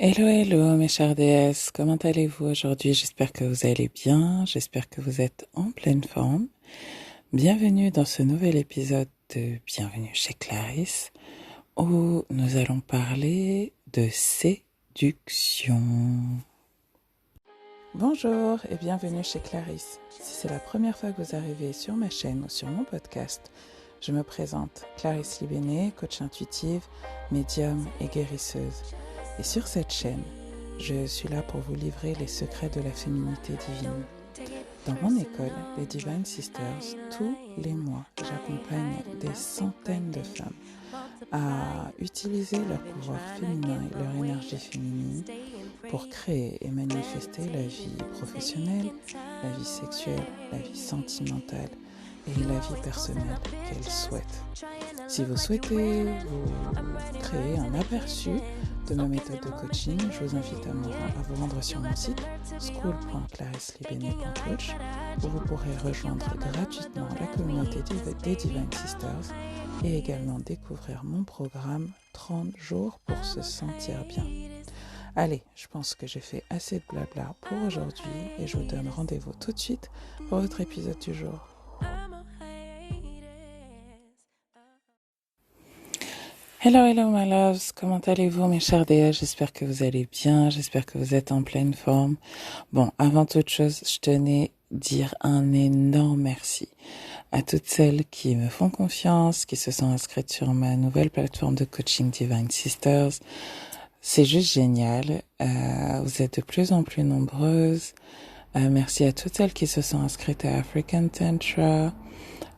Hello, hello mes chères déesses, comment allez-vous aujourd'hui? J'espère que vous allez bien, j'espère que vous êtes en pleine forme. Bienvenue dans ce nouvel épisode de Bienvenue chez Clarisse, où nous allons parler de séduction. Bonjour et bienvenue chez Clarisse. Si c'est la première fois que vous arrivez sur ma chaîne ou sur mon podcast, je me présente Clarisse Libéné, coach intuitive, médium et guérisseuse. Et sur cette chaîne, je suis là pour vous livrer les secrets de la féminité divine. Dans mon école, les Divine Sisters, tous les mois, j'accompagne des centaines de femmes à utiliser leur pouvoir féminin et leur énergie féminine pour créer et manifester la vie professionnelle, la vie sexuelle, la vie sentimentale et la vie personnelle qu'elles souhaitent. Si vous souhaitez vous créer un aperçu de ma méthode de coaching, je vous invite à vous rendre sur mon site school.clarisselibenet.coach où vous pourrez rejoindre gratuitement la communauté des Divine Sisters et également découvrir mon programme 30 jours pour se sentir bien. Allez, je pense que j'ai fait assez de blabla pour aujourd'hui et je vous donne rendez-vous tout de suite pour votre épisode du jour. Hello, hello my loves, comment allez-vous mes chers déesses? J'espère que vous allez bien, j'espère que vous êtes en pleine forme. Bon, avant toute chose, je tenais à dire un énorme merci à toutes celles qui me font confiance, qui se sont inscrites sur ma nouvelle plateforme de coaching Divine Sisters. C'est juste génial, vous êtes de plus en plus nombreuses. Merci à toutes celles qui se sont inscrites à African Tantra.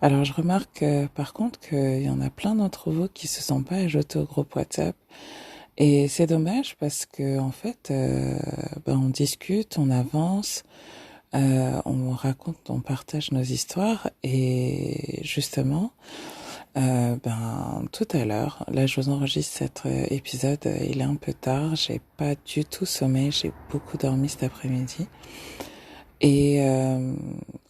Alors je remarque par contre qu'il y en a plein d'entre vous qui se sont pas ajoutés au groupe WhatsApp et c'est dommage parce que en fait on discute, on avance, on raconte, on partage nos histoires et justement tout à l'heure, là je vous enregistre cet épisode, il est un peu tard, j'ai pas du tout sommeil, j'ai beaucoup dormi cet après-midi. Et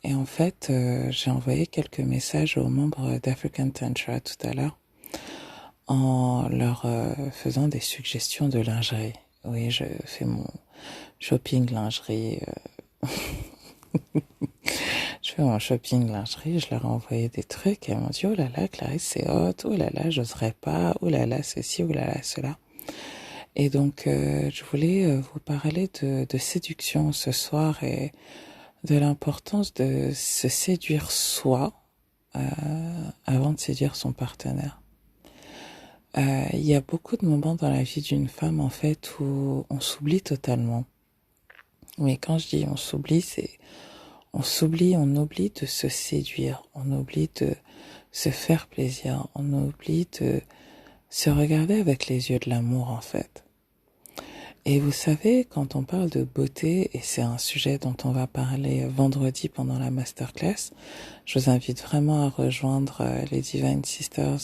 en fait, j'ai envoyé quelques messages aux membres d'African Tantra tout à l'heure en leur faisant des suggestions de lingerie. Oui, je fais mon shopping lingerie. Je fais mon shopping lingerie, je leur ai envoyé des trucs et elles m'ont dit « Oh là là, Clarisse, c'est hot, oh là là, j'oserais pas, oh là là, ceci, oh là là, cela ». Et donc, je voulais vous parler de séduction ce soir et de l'importance de se séduire soi avant de séduire son partenaire. Il y a beaucoup de moments dans la vie d'une femme, en fait, où on s'oublie totalement. Mais quand je dis on s'oublie, c'est on oublie de se séduire, on oublie de se faire plaisir, on oublie de se regarder avec les yeux de l'amour, en fait. Et vous savez, quand on parle de beauté, et c'est un sujet dont on va parler vendredi pendant la masterclass, je vous invite vraiment à rejoindre les Divine Sisters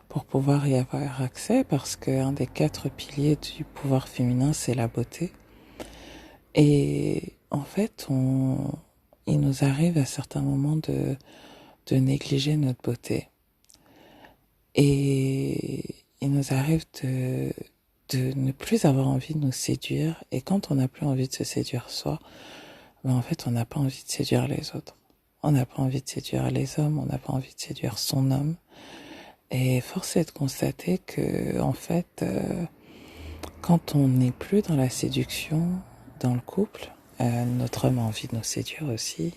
pour pouvoir y avoir accès, parce qu'un des 4 piliers du pouvoir féminin, c'est la beauté. Et en fait, il nous arrive à certains moments de négliger notre beauté. Et il nous arrive de ne plus avoir envie de nous séduire. Et quand on n'a plus envie de se séduire soi, en fait, on n'a pas envie de séduire les autres. On n'a pas envie de séduire les hommes, on n'a pas envie de séduire son homme. Et force est de constater que, en fait, quand on n'est plus dans la séduction, dans le couple, notre homme a envie de nous séduire aussi.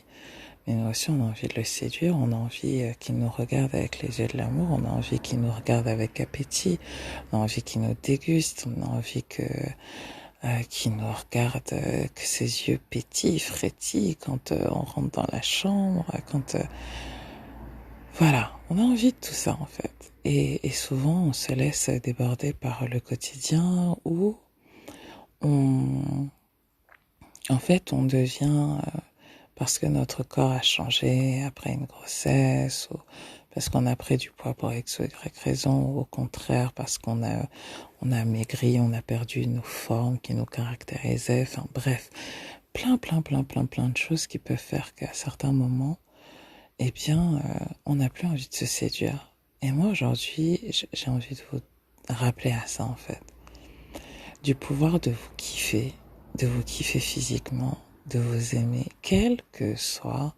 Mais nous aussi, on a envie de le séduire, on a envie qu'il nous regarde avec les yeux de l'amour, on a envie qu'il nous regarde avec appétit, on a envie qu'il nous déguste, on a envie qu'il nous regarde, que ses yeux pétillent, frétillent quand on rentre dans la chambre, voilà, on a envie de tout ça en fait. Et souvent, on se laisse déborder par le quotidien où en fait, on devient... parce que notre corps a changé après une grossesse, ou parce qu'on a pris du poids pour X ou Y raison, ou au contraire parce qu'on a maigri, on a perdu nos formes qui nous caractérisaient, enfin bref, plein de choses qui peuvent faire qu'à certains moments, eh bien, on n'a plus envie de se séduire. Et moi aujourd'hui, j'ai envie de vous rappeler à ça en fait. du pouvoir de vous kiffer physiquement, de vous aimer, quel que soit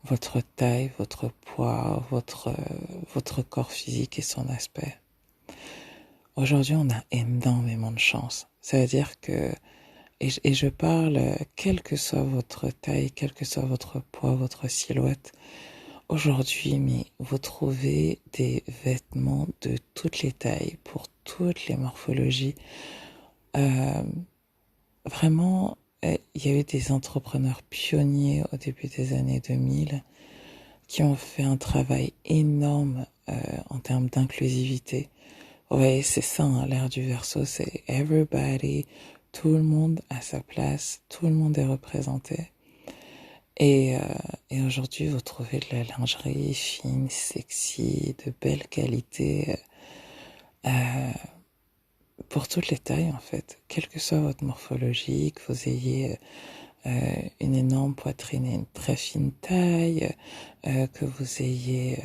votre taille, votre poids, votre corps physique et son aspect. Aujourd'hui, on a énormément de chance. Ça veut dire que, et je parle, quelle que soit votre taille, quel que soit votre poids, votre silhouette, aujourd'hui, mais vous trouvez des vêtements de toutes les tailles, pour toutes les morphologies. Euh, Vraiment, il y a eu des entrepreneurs pionniers au début des années 2000 qui ont fait un travail énorme en termes d'inclusivité. Ouais, c'est ça, hein, l'ère du Verseau, c'est everybody, tout le monde a sa place, tout le monde est représenté. Et, euh, et aujourd'hui, vous trouvez de la lingerie fine, sexy, de belle qualité, euh, pour toutes les tailles en fait. Quelle que soit votre morphologie, que vous ayez une énorme poitrine et une très fine taille, que vous ayez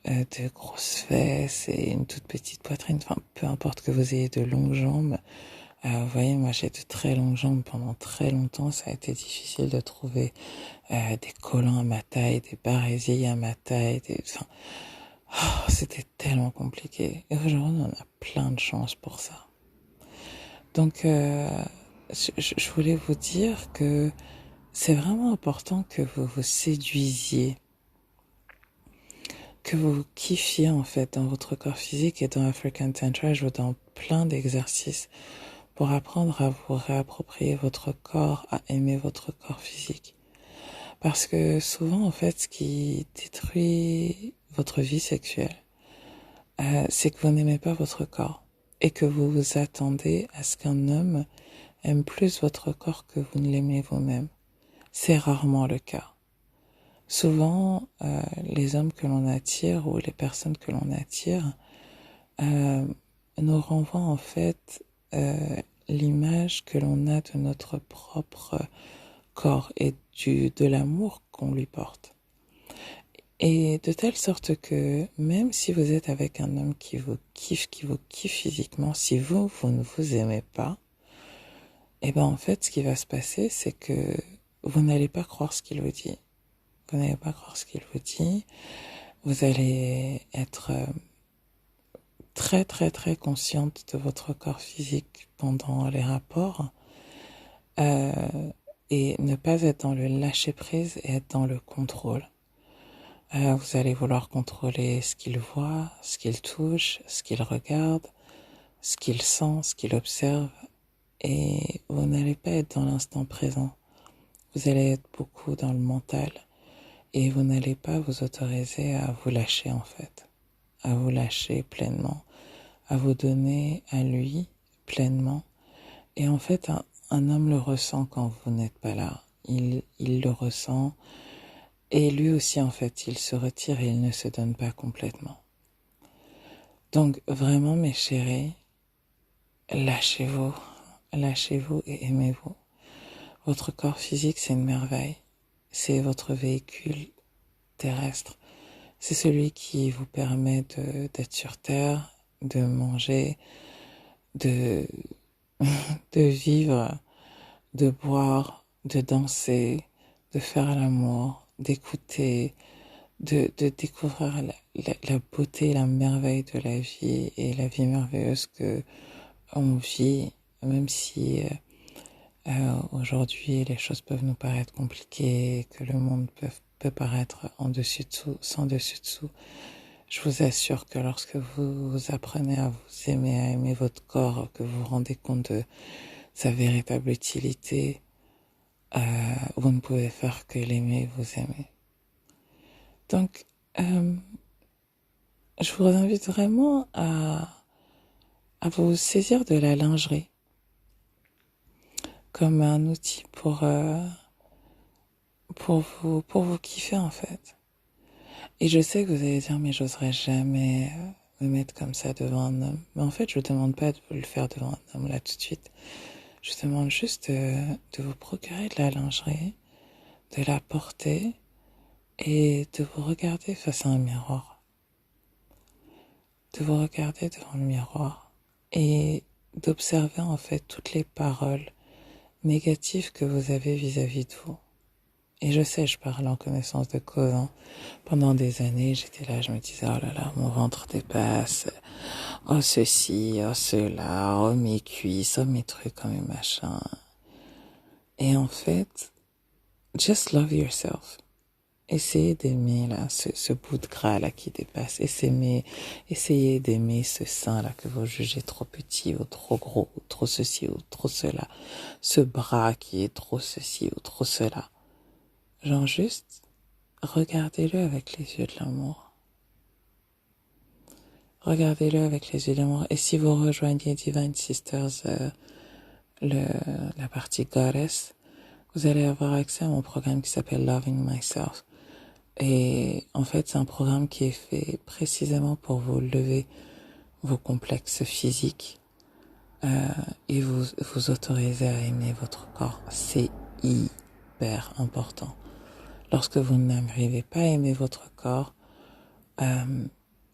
de grosses fesses et une toute petite poitrine, enfin peu importe, que vous ayez de longues jambes. Vous voyez, moi j'ai de très longues jambes pendant très longtemps, ça a été difficile de trouver des collants à ma taille, des barésilles à ma taille, enfin, c'était tellement compliqué. Et aujourd'hui, on a plein de chance pour ça. Donc, je voulais vous dire que c'est vraiment important que vous vous séduisiez, que vous vous kiffiez en fait dans votre corps physique. Et dans African Tantra, je vous donne plein d'exercices pour apprendre à vous réapproprier votre corps, à aimer votre corps physique. Parce que souvent, en fait, ce qui détruit votre vie sexuelle, c'est que vous n'aimez pas votre corps et que vous vous attendez à ce qu'un homme aime plus votre corps que vous ne l'aimez vous-même. C'est rarement le cas. Souvent, les hommes que l'on attire ou les personnes que l'on attire euh, nous renvoient en fait l'image que l'on a de notre propre corps et de l'amour qu'on lui porte. Et de telle sorte que même si vous êtes avec un homme qui vous kiffe physiquement, si vous ne vous aimez pas, et ben en fait, ce qui va se passer, c'est que vous n'allez pas croire ce qu'il vous dit. Vous n'allez pas croire ce qu'il vous dit. Vous allez être très très très consciente de votre corps physique pendant les rapports euh, et ne pas être dans le lâcher prise et être dans le contrôle. Vous allez vouloir contrôler ce qu'il voit, ce qu'il touche, ce qu'il regarde, ce qu'il sent, ce qu'il observe, et vous n'allez pas être dans l'instant présent. Vous allez être beaucoup dans le mental et vous n'allez pas vous autoriser à vous lâcher en fait, à vous lâcher pleinement, à vous donner à lui pleinement. Et en fait, un homme le ressent quand vous n'êtes pas là. Il le ressent. Et lui aussi, en fait, il se retire et il ne se donne pas complètement. Donc, vraiment, mes chéris, lâchez-vous. Lâchez-vous et aimez-vous. Votre corps physique, c'est une merveille. C'est votre véhicule terrestre. C'est celui qui vous permet d'être sur Terre, de manger, de, de vivre, de boire, de danser, de faire l'amour, d'écouter, de découvrir la beauté, la merveille de la vie et la vie merveilleuse que on vit, même si aujourd'hui les choses peuvent nous paraître compliquées, que le monde peut paraître en dessus dessous, sans dessus dessous. Je vous assure que lorsque vous apprenez à vous aimer, à aimer votre corps, que vous vous rendez compte de sa véritable utilité, vous ne pouvez faire que l'aimer et vous aimer. Donc, je vous invite vraiment à vous saisir de la lingerie comme un outil pour vous kiffer en fait. Et je sais que vous allez dire, mais j'oserais jamais me mettre comme ça devant un homme. Mais en fait, je vous demande pas de vous le faire devant un homme là tout de suite. Je vous demande juste de vous procurer de la lingerie, de la porter et de vous regarder face à un miroir. De vous regarder devant le miroir et d'observer en fait toutes les paroles négatives que vous avez vis-à-vis de vous. Et je sais, je parle en connaissance de cause. Hein. Pendant des années, j'étais là, je me disais, oh là là, mon ventre dépasse, oh ceci, oh cela, oh mes cuisses, oh mes trucs, oh mes machins. Et en fait, just love yourself. Essayez d'aimer là ce bout de gras là qui dépasse. Essayez d'aimer ce sein là que vous jugez trop petit ou trop gros ou trop ceci ou trop cela. Ce bras qui est trop ceci ou trop cela. Genre juste regardez-le avec les yeux de l'amour. Regardez-le avec les yeux de l'amour. Et si vous rejoignez Divine Sisters, la partie Goddess, vous allez avoir accès à mon programme qui s'appelle Loving Myself. Et en fait, c'est un programme qui est fait précisément pour vous lever vos complexes physiques et vous autoriser à aimer votre corps. C'est hyper important. Lorsque vous n'arrivez pas à aimer votre corps,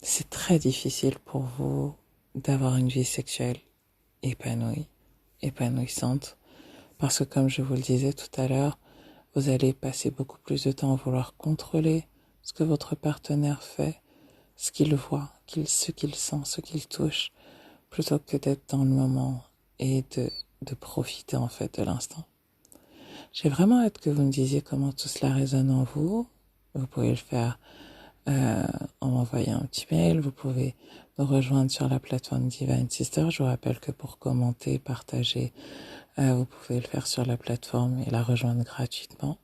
c'est très difficile pour vous d'avoir une vie sexuelle épanouie, épanouissante. Parce que comme je vous le disais tout à l'heure, vous allez passer beaucoup plus de temps à vouloir contrôler ce que votre partenaire fait, ce qu'il voit, ce qu'il sent, ce qu'il touche, plutôt que d'être dans le moment et de profiter en fait de l'instant. J'ai vraiment hâte que vous me disiez comment tout cela résonne en vous. Vous pouvez le faire en m'envoyant un petit mail. Vous pouvez me rejoindre sur la plateforme Divine Sister. Je vous rappelle que pour commenter, partager, vous pouvez le faire sur la plateforme et la rejoindre gratuitement.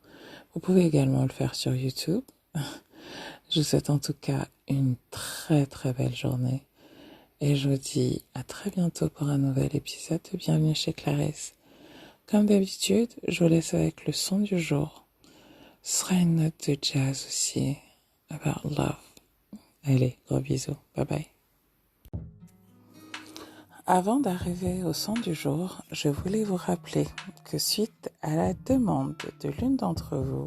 Vous pouvez également le faire sur YouTube. Je vous souhaite en tout cas une très très belle journée. Et je vous dis à très bientôt pour un nouvel épisode de Bienvenue chez Clarisse. Comme d'habitude, je vous laisse avec le son du jour. Ce sera une note de jazz aussi, about love. Allez, gros bisous, bye bye. Avant d'arriver au son du jour, je voulais vous rappeler que suite à la demande de l'une d'entre vous,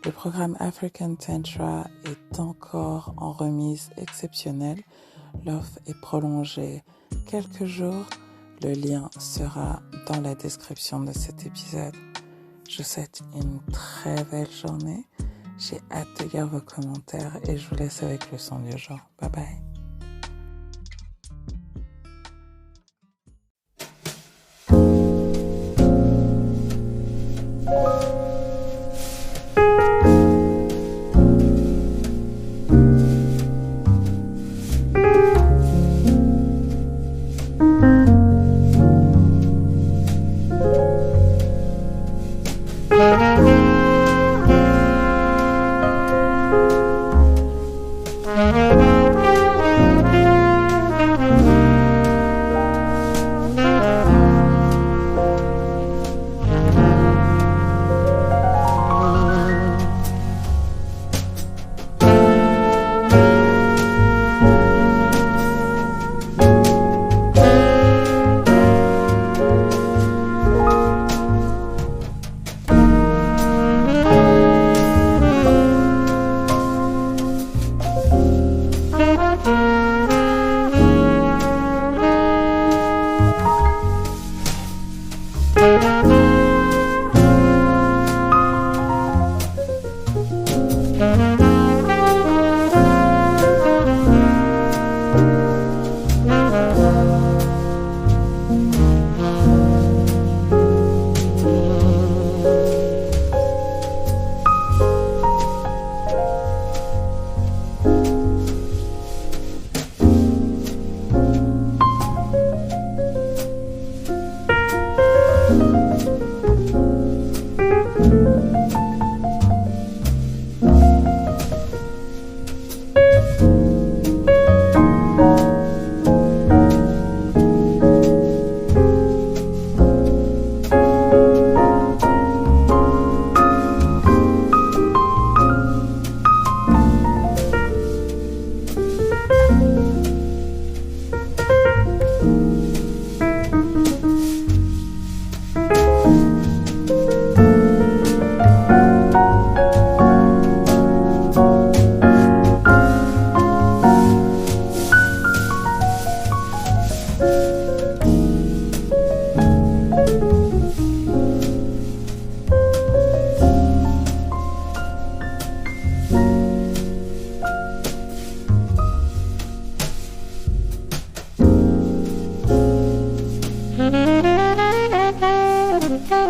le programme African Tantra est encore en remise exceptionnelle. L'offre est prolongée quelques jours. Le lien sera dans la description de cet épisode. Je vous souhaite une très belle journée. J'ai hâte de lire vos commentaires et je vous laisse avec le son du jour. Bye bye.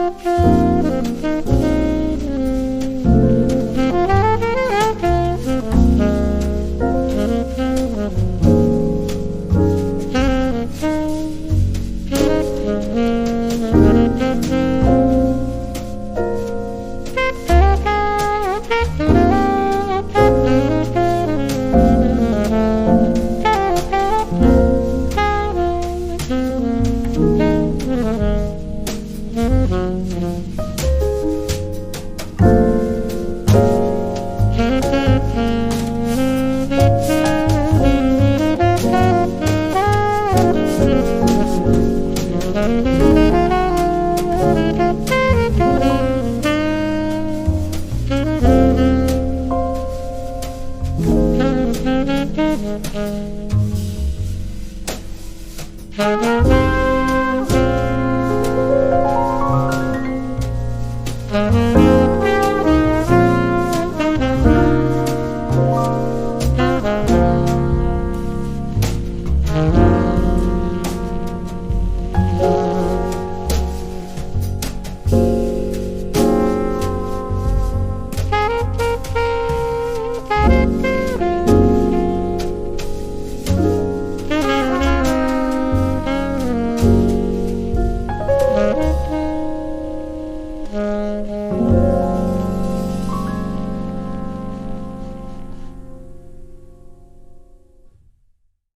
Thank you.